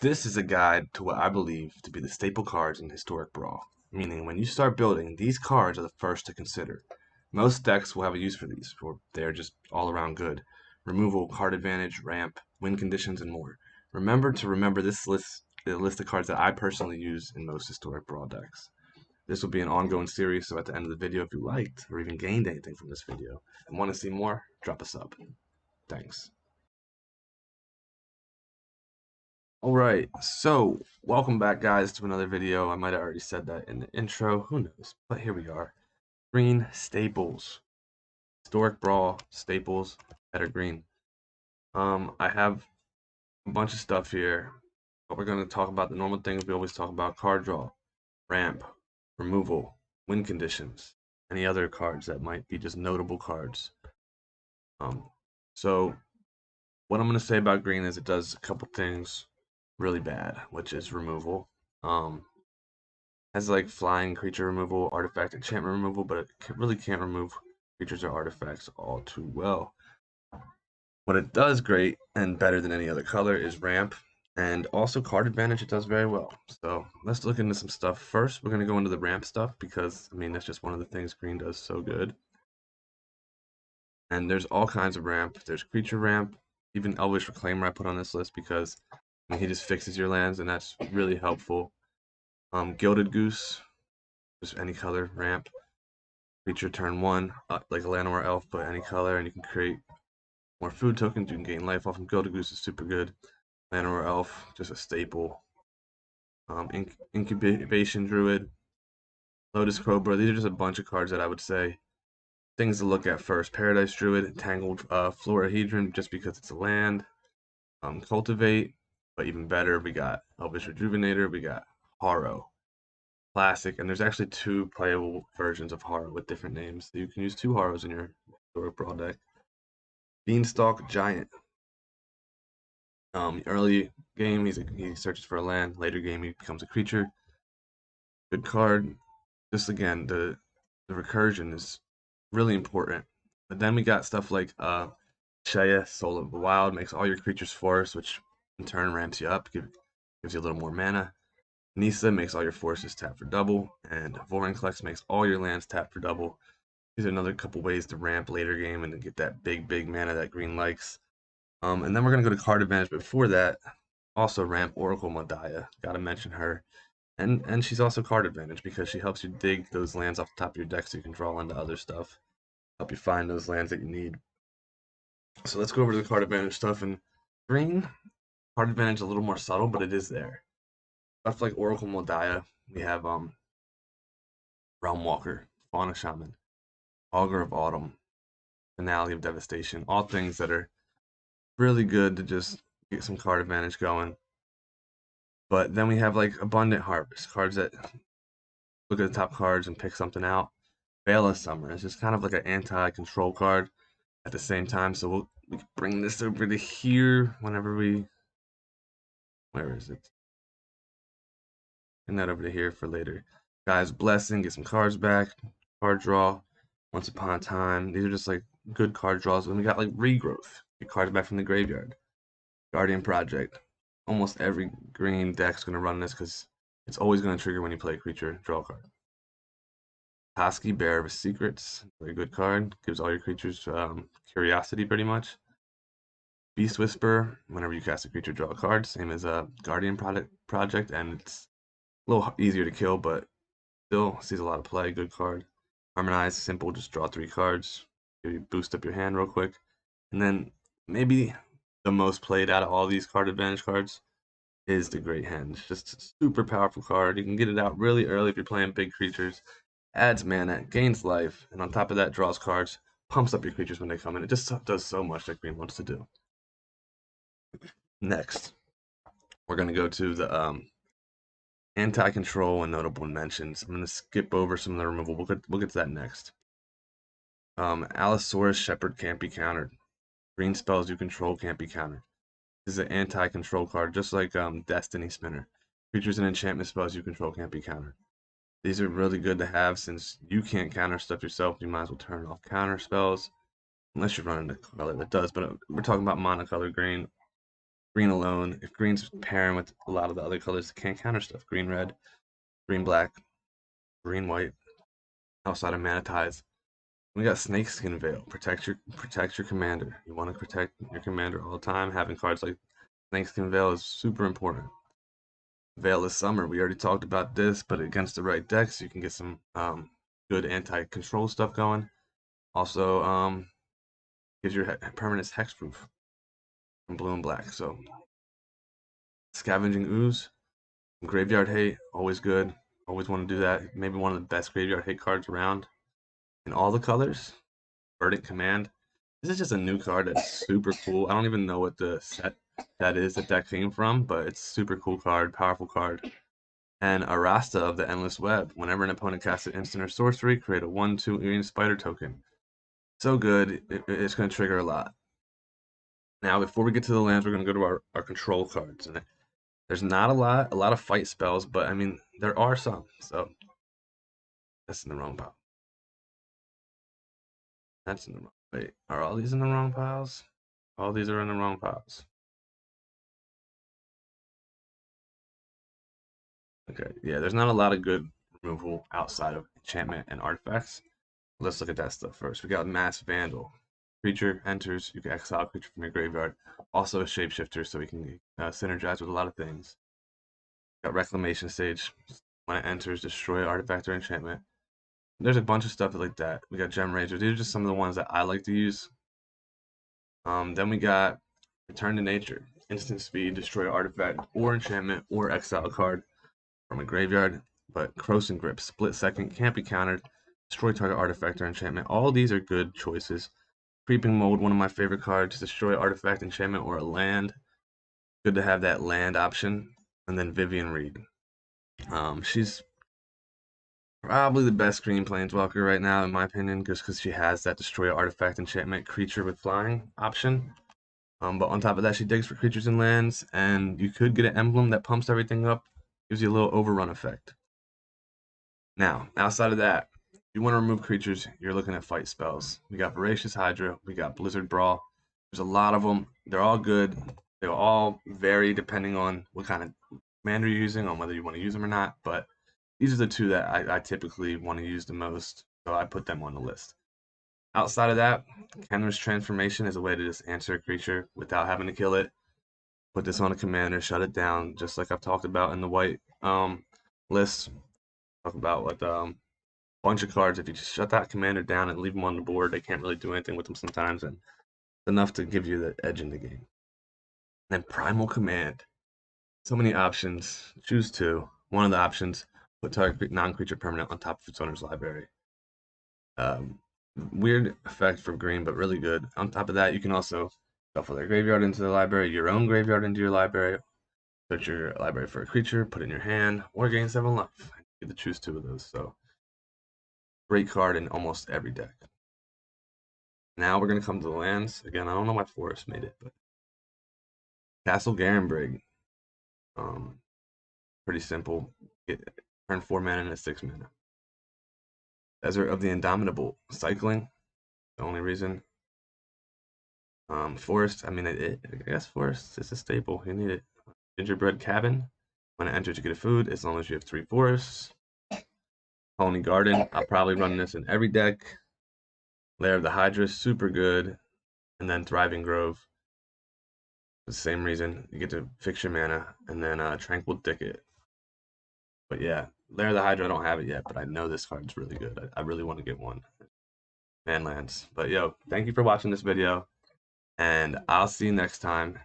This is a guide to what I believe to be the staple cards in Historic Brawl, meaning when you start building, these cards are the first to consider. Most decks will have a use for these, or they're just all around good. Removal, card advantage, ramp, win conditions, and more. Remember this list, the list of cards that I personally use in most Historic Brawl decks. This will be an ongoing series, so at the end of the video, if you liked or even gained anything from this video and want to see more, drop a sub. Thanks. Alright, so welcome back guys to another video. I might have already said that in the intro, who knows, but here we are. Green staples. Historic Brawl staples that are green. I have a bunch of stuff here, but we're going to talk about the normal things we always talk about: card draw, ramp, removal, win conditions, any other cards that might be just notable cards. So what I'm going to say about green is it does a couple things really bad, which is removal. Has like flying creature removal, artifact enchantment removal, but it really can't remove creatures or artifacts all too well. What it does great and better than any other color is ramp, and also card advantage. It does very well. So let's look into some stuff. First, we're going to go into the ramp stuff because I mean that's just one of the things green does so good. And there's all kinds of ramp. There's creature ramp, even Elvish Reclaimer I put on this list because I mean, he just fixes your lands and that's really helpful. Gilded Goose, just any color ramp. Creature turn 1, like a land or elf, but any color, and you can create more food tokens. You can gain life off them. Gilded Goose is super good. Land or elf, just a staple. Incubation Druid, Lotus Cobra. These are just a bunch of cards that I would say things to look at first. Paradise Druid, Tangled Florahedron, just because it's a land. Cultivate, but even better, we got Elvish Rejuvenator, we got Harrow. Classic, and there's actually two playable versions of Harrow with different names. So you can use two Harrows in your Historic Brawl deck. Beanstalk Giant. Early game, he searches for a land. Later game, he becomes a creature. Good card. Just again, the recursion is really important. But then we got stuff like Shaya, Soul of the Wild, makes all your creatures forest, which in turn ramps you up, gives you a little more mana. Nisa makes all your forces tap for double, and Vorinclex makes all your lands tap for double. These are another couple ways to ramp later game and to get that big mana that green likes. And then we're gonna go to card advantage. But before that, also ramp Oracle Modiah. Gotta mention her, and she's also card advantage because she helps you dig those lands off the top of your deck so you can draw into other stuff. Help you find those lands that you need. So let's go over to the card advantage stuff. And green card advantage a little more subtle, but it is there. Stuff like Oracle Modiah, we have Realm Walker, Fauna Shaman, Augur of Autumn, Finale of Devastation, all things that are really good to just get some card advantage going. But then we have like Abundant Harvest, cards that look at the top cards and pick something out. Veil of Summer is just kind of like an anti-control card at the same time. So we can bring this over to here whenever we, where is it? Bring that over to here for later. Guys, Blessing, get some cards back. Card draw, Once Upon a Time. These are just like good card draws. And we got like Regrowth, get cards back from the graveyard. Guardian Project. Almost every green deck's going to run this because it's always going to trigger when you play a creature, draw a card. Toski, Bearer of Secrets, very good card. Gives all your creatures curiosity pretty much. Beast Whisperer, whenever you cast a creature, draw a card. Same as a Guardian Project, and it's a little easier to kill, but still sees a lot of play. Good card. Harmonize, simple, just draw 3 cards. You boost up your hand real quick. And then maybe the most played out of all these card advantage cards is the Great Henge. Just a super powerful card. You can get it out really early if you're playing big creatures. Adds mana, gains life, and on top of that draws cards, pumps up your creatures when they come in. It just does so much that green wants to do. Next, we're going to go to the anti-control and notable mentions. I'm going to skip over some of the removal. We'll get to that next. Allosaurus Shepherd can't be countered. Green spells you control can't be countered. This is an anti-control card, just like Destiny Spinner. Creatures and enchantment spells you control can't be countered. These are really good to have since you can't counter stuff yourself. You might as well turn off counter spells, unless you're running a color that does. But we're talking about monocolor green. green alone. If green's pairing with a lot of the other colors, it can't counter stuff. Green red, green black, green white. Outside of mana ties, we got Snakeskin Veil. Protect your commander. You want to protect your commander all the time. Having cards like Snakeskin Veil is super important. Veil of Summer. We already talked about this, but against the right decks, you can get some good anti-control stuff going. Also, gives your permanents hexproof from blue and black. So, Scavenging Ooze, Graveyard Hate, always good. Always want to do that. Maybe one of the best Graveyard Hate cards around in all the colors. Verdant Command. This is just a new card that's super cool. I don't even know what the set that is that came from, but it's super cool card, powerful card. And Arasta of the Endless Web. Whenever an opponent casts an instant or sorcery, create a 1/2 green spider token. So good, it's going to trigger a lot. Now, before we get to the lands, we're going to go to our control cards. And there's not a lot of fight spells, but I mean, there are some. So, that's in the wrong pile. That's in the wrong. Wait, are all these in the wrong piles? All these are in the wrong piles. Okay, yeah, there's not a lot of good removal outside of enchantment and artifacts. Let's look at that stuff first. We got Mass Vandal. Creature enters, you can exile a creature from your graveyard. Also a shapeshifter, so we can synergize with a lot of things. Got Reclamation Stage. When it enters, destroy artifact or enchantment. There's a bunch of stuff like that. We got Gem Ranger. These are just some of the ones that I like to use. Then we got Return to Nature. Instant speed, destroy artifact or enchantment or exile a card from a graveyard. But Krosan Grip, split second, can't be countered. Destroy target artifact or enchantment. All these are good choices. Creeping Mold, one of my favorite cards. Destroy artifact, enchantment, or a land. Good to have that land option. And then Vivian Reed. She's probably the best green planeswalker right now, in my opinion, just because she has that destroy artifact, enchantment, creature with flying option. But on top of that, she digs for creatures and lands, and you could get an emblem that pumps everything up, gives you a little overrun effect. Now, outside of that, if you want to remove creatures, you're looking at fight spells. We got Voracious Hydra, we got Blizzard Brawl. There's a lot of them. They're all good. They'll all vary depending on what kind of commander you're using, on whether you want to use them or not. But these are the two that I typically want to use the most, so I put them on the list. Outside of that, Kenner's Transformation is a way to just answer a creature without having to kill it. Put this on a commander, shut it down, just like I've talked about in the white list. Talk about what bunch of cards. If you just shut that commander down and leave them on the board, they can't really do anything with them sometimes, and it's enough to give you the edge in the game. And then Primal Command. So many options. Choose two. One of the options, put target non-creature permanent on top of its owner's library. Weird effect for green, but really good. On top of that, you can also shuffle their graveyard into the library, your own graveyard into your library, search your library for a creature, put it in your hand, or gain 7 life. You get to choose 2 of those. So, great card in almost every deck. Now we're going to come to the lands. Again, I don't know why Forest made it, but Castle Garenbrig. Pretty simple. Turn 4 mana into 6 mana. Desert of the Indomitable. Cycling. The only reason. Forest. I mean, I guess Forest is a staple. You need it. Gingerbread Cabin. When it enters, you get a food as long as you have 3 forests. Colony Garden. I'll probably run this in every deck. Lair of the Hydra. Super good. And then Thriving Grove. The same reason. You get to fix your mana. And then Tranquil Thicket. But yeah, Lair of the Hydra, I don't have it yet, but I know this card's really good. I really want to get one. Manlands. But yo, thank you for watching this video, and I'll see you next time.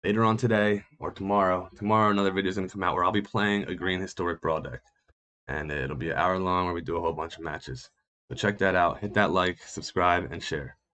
Later on today or tomorrow. Tomorrow another video is going to come out where I'll be playing a green Historic Brawl deck. And it'll be an hour long where we do a whole bunch of matches. So check that out. Hit that like, subscribe, and share.